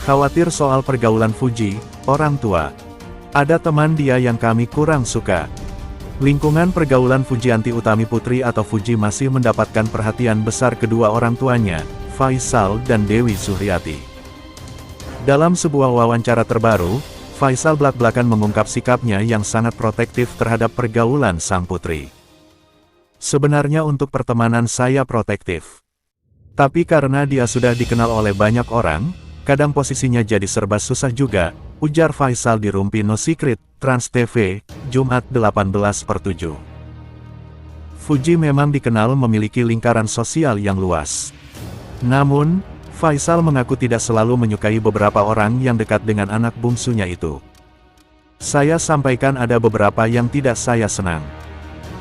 Khawatir soal pergaulan Fuji, orang tua. Ada teman dia yang kami kurang suka. Lingkungan pergaulan Fujianti Utami Putri atau Fuji masih mendapatkan perhatian besar kedua orang tuanya, Faisal dan Dewi Suhriyati. Dalam sebuah wawancara terbaru, Faisal belak-belakan mengungkap sikapnya yang sangat protektif terhadap pergaulan sang putri. Sebenarnya untuk pertemanan saya protektif. Tapi karena dia sudah dikenal oleh banyak orang, kadang posisinya jadi serba susah juga, ujar Faisal di Rumpi No Secret, Trans TV, Jumat 18/7. Fuji memang dikenal memiliki lingkaran sosial yang luas. Namun, Faisal mengaku tidak selalu menyukai beberapa orang yang dekat dengan anak bungsunya itu. Saya sampaikan ada beberapa yang tidak saya senang.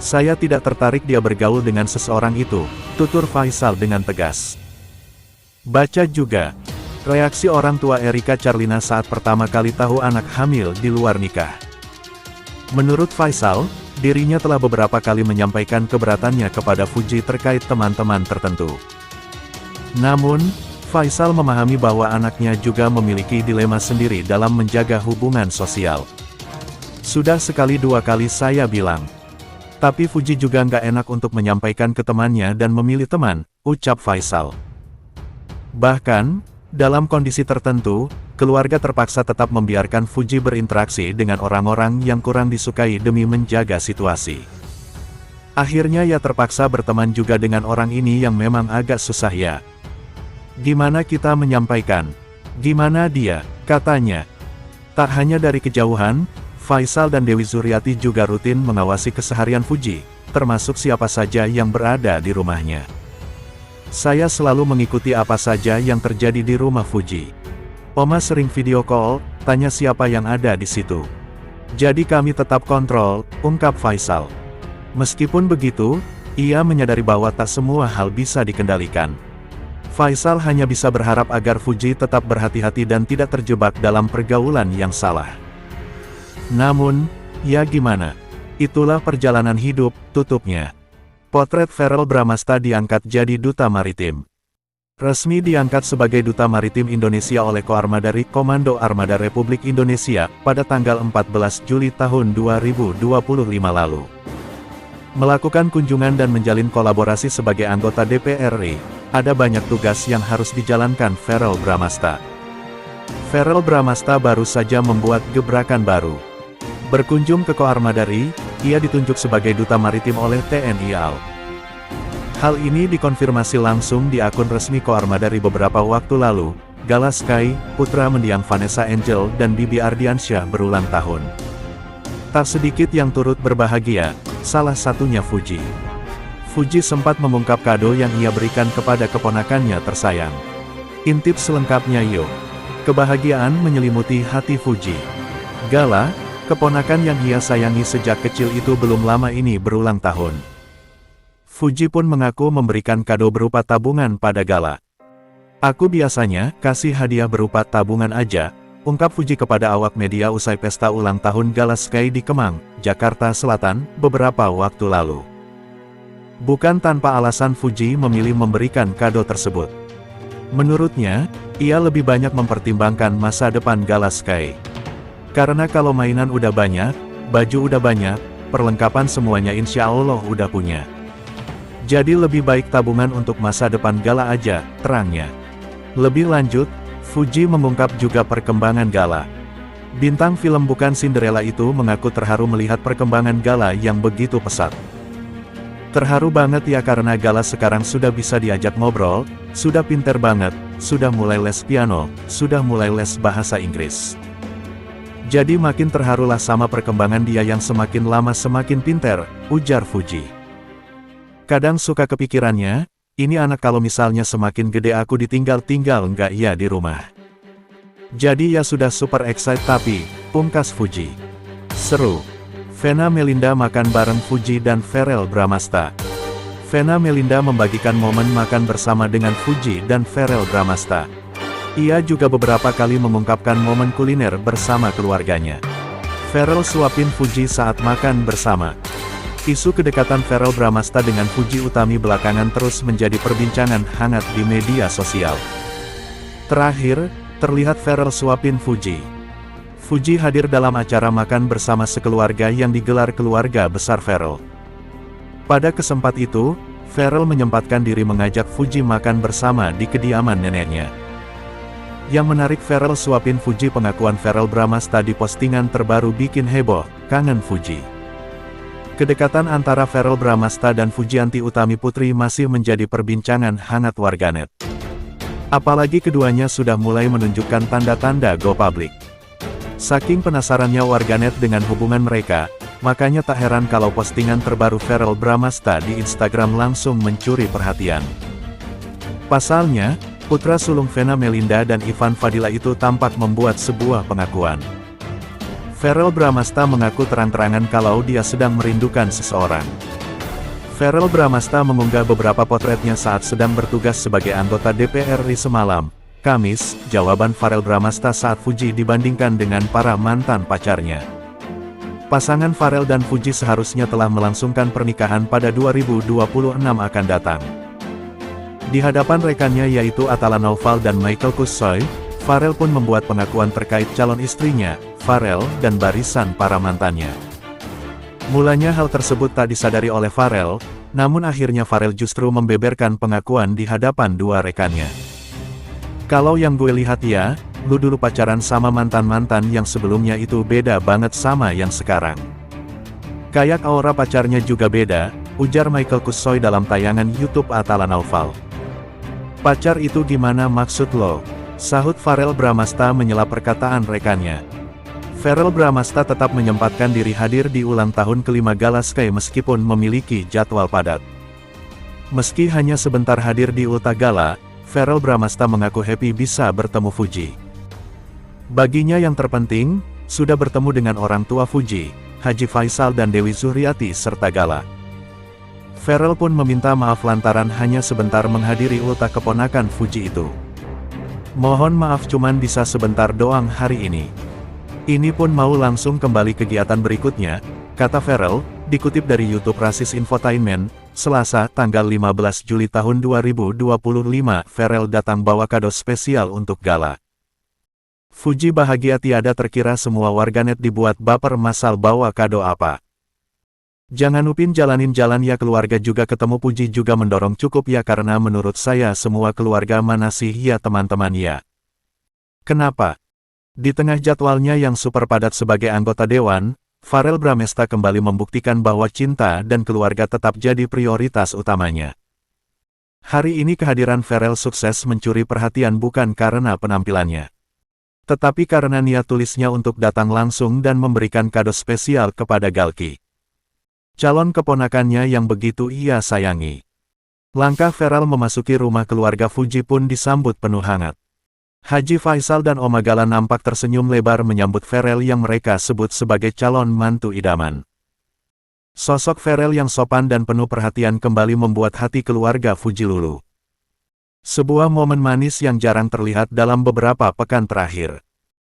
Saya tidak tertarik dia bergaul dengan seseorang itu, tutur Faisal dengan tegas. Baca juga, reaksi orang tua Erika Charlina saat pertama kali tahu anak hamil di luar nikah. Menurut Faisal, dirinya telah beberapa kali menyampaikan keberatannya kepada Fuji terkait teman-teman tertentu. Namun, Faisal memahami bahwa anaknya juga memiliki dilema sendiri dalam menjaga hubungan sosial. Sudah sekali dua kali saya bilang. Tapi Fuji juga nggak enak untuk menyampaikan ke temannya dan memilih teman, ucap Faisal. Bahkan, dalam kondisi tertentu, keluarga terpaksa tetap membiarkan Fuji berinteraksi dengan orang-orang yang kurang disukai demi menjaga situasi. Akhirnya ia terpaksa berteman juga dengan orang ini yang memang agak susah ya. Gimana kita menyampaikan? Gimana dia? Katanya. Tak hanya dari kejauhan, Faisal dan Dewi Suhriyati juga rutin mengawasi keseharian Fuji, termasuk siapa saja yang berada di rumahnya. Saya selalu mengikuti apa saja yang terjadi di rumah Fuji. Oma sering video call, tanya siapa yang ada di situ. Jadi kami tetap kontrol, ungkap Faisal. Meskipun begitu, ia menyadari bahwa tak semua hal bisa dikendalikan. Faisal hanya bisa berharap agar Fuji tetap berhati-hati dan tidak terjebak dalam pergaulan yang salah. Namun, ya gimana? Itulah perjalanan hidup, tutupnya. Potret Verrell Bramasta diangkat jadi Duta Maritim. Resmi diangkat sebagai Duta Maritim Indonesia oleh Koarmada Komando Armada Republik Indonesia, pada tanggal 14 Juli tahun 2025 lalu. Melakukan kunjungan dan menjalin kolaborasi sebagai anggota DPR RI, ada banyak tugas yang harus dijalankan Verrell Bramasta. Verrell Bramasta baru saja membuat gebrakan baru. Berkunjung ke Koarmada RI, ia ditunjuk sebagai Duta Maritim oleh TNI AL. Hal ini dikonfirmasi langsung di akun resmi Koarmada RI beberapa waktu lalu. Gala Sky, putra mendiang Vanessa Angel dan Bibi Ardiansyah berulang tahun. Tak sedikit yang turut berbahagia, salah satunya Fuji. Fuji sempat mengungkap kado yang ia berikan kepada keponakannya tersayang. Intip selengkapnya yuk. Kebahagiaan menyelimuti hati Fuji. Gala, keponakan yang ia sayangi sejak kecil itu belum lama ini berulang tahun. Fuji pun mengaku memberikan kado berupa tabungan pada Gala. Aku biasanya kasih hadiah berupa tabungan aja, ungkap Fuji kepada awak media usai pesta ulang tahun Gala Sky di Kemang, Jakarta Selatan, beberapa waktu lalu. Bukan tanpa alasan Fuji memilih memberikan kado tersebut. Menurutnya, ia lebih banyak mempertimbangkan masa depan Gala Sky. Karena kalau mainan udah banyak, baju udah banyak, perlengkapan semuanya insya Allah udah punya. Jadi lebih baik tabungan untuk masa depan Gala aja, terangnya. Lebih lanjut, Fuji mengungkap juga perkembangan Gala. Bintang film Bukan Cinderella itu mengaku terharu melihat perkembangan Gala yang begitu pesat. Terharu banget ya karena Gala sekarang sudah bisa diajak ngobrol, sudah pinter banget, sudah mulai les piano, sudah mulai les bahasa Inggris. Jadi makin terharulah sama perkembangan dia yang semakin lama semakin pinter, ujar Fuji. Kadang suka kepikirannya, ini anak kalau misalnya semakin gede aku ditinggal-tinggal nggak ya di rumah. Jadi ya sudah super excited tapi, pungkas Fuji. Seru. Vena Melinda makan bareng Fuji dan Verrell Bramasta. Vena Melinda membagikan momen makan bersama dengan Fuji dan Verrell Bramasta. Ia juga beberapa kali mengungkapkan momen kuliner bersama keluarganya. Verrell suapin Fuji saat makan bersama. Isu kedekatan Verrell Bramasta dengan Fuji Utami belakangan terus menjadi perbincangan hangat di media sosial. Terakhir, Terlihat Farel suapin Fuji. Fuji hadir dalam acara makan bersama sekeluarga yang digelar keluarga besar Farel. Pada kesempatan itu, Farel menyempatkan diri mengajak Fuji makan bersama di kediaman neneknya. Yang menarik, Farel suapin Fuji. Pengakuan Verrell Bramasta di postingan terbaru bikin heboh, kangen Fuji. Kedekatan antara Verrell Bramasta dan Fujianti Utami Putri masih menjadi perbincangan hangat warganet. Apalagi keduanya sudah mulai menunjukkan tanda-tanda go public. Saking penasarannya warganet dengan hubungan mereka, makanya tak heran kalau postingan terbaru Verrell Bramasta di Instagram langsung mencuri perhatian. Pasalnya, putra sulung Vena Melinda dan Ivan Fadila itu tampak membuat sebuah pengakuan. Verrell Bramasta mengaku terang-terangan kalau dia sedang merindukan seseorang. Verrell Bramasta mengunggah beberapa potretnya saat sedang bertugas sebagai anggota DPR RI semalam, Kamis. Jawaban Verrell Bramasta saat Fuji dibandingkan dengan para mantan pacarnya. Pasangan Verrell dan Fuji seharusnya telah melangsungkan pernikahan pada 2026 akan datang. Di hadapan rekannya yaitu Atala Naufal dan Michael Kusoy, Verrell pun membuat pengakuan terkait calon istrinya, Verrell, dan barisan para mantannya. Mulanya hal tersebut tak disadari oleh Verrell, namun akhirnya Verrell justru membeberkan pengakuan di hadapan dua rekannya. Kalau yang gue lihat ya, lu dulu pacaran sama mantan-mantan yang sebelumnya itu beda banget sama yang sekarang. Kayak aura pacarnya juga beda, ujar Michael Kusoy dalam tayangan YouTube Atala Naufal. Pacar itu gimana maksud lo? Sahut Verrell Bramasta menyela perkataan rekannya. Verrell Bramasta tetap menyempatkan diri hadir di ulang tahun kelima Gala Sky meskipun memiliki jadwal padat. Meski hanya sebentar hadir di Ulta Gala, Verrell Bramasta mengaku happy bisa bertemu Fuji. Baginya yang terpenting, sudah bertemu dengan orang tua Fuji, Haji Faisal dan Dewi Zuhriati serta Gala. Verrell pun meminta maaf lantaran hanya sebentar menghadiri ulta keponakan Fuji itu. Mohon maaf cuman bisa sebentar doang hari ini. Ini pun mau langsung kembali kegiatan berikutnya, kata Verrell, dikutip dari YouTube Rasis Infotainment, Selasa, tanggal 15 Juli tahun 2025, Verrell datang bawa kado spesial untuk Gala. Fuji bahagia tiada terkira, semua warganet dibuat baper masal bawa kado apa. Jangan upin jalanin jalan ya keluarga juga ketemu. Fuji juga mendorong cukup ya karena menurut saya semua keluarga mana sih ya teman-teman ya. Kenapa? Di tengah jadwalnya yang super padat sebagai anggota dewan, Verrell Bramasta kembali membuktikan bahwa cinta dan keluarga tetap jadi prioritas utamanya. Hari ini kehadiran Verrell sukses mencuri perhatian bukan karena penampilannya, tetapi karena niat tulisnya untuk datang langsung dan memberikan kado spesial kepada Galki, calon keponakannya yang begitu ia sayangi. Langkah Verrell memasuki rumah keluarga Fuji pun disambut penuh hangat. Haji Faisal dan Oma Gala nampak tersenyum lebar menyambut Verrell yang mereka sebut sebagai calon mantu idaman. Sosok Verrell yang sopan dan penuh perhatian kembali membuat hati keluarga Fuji luluh. Sebuah momen manis yang jarang terlihat dalam beberapa pekan terakhir.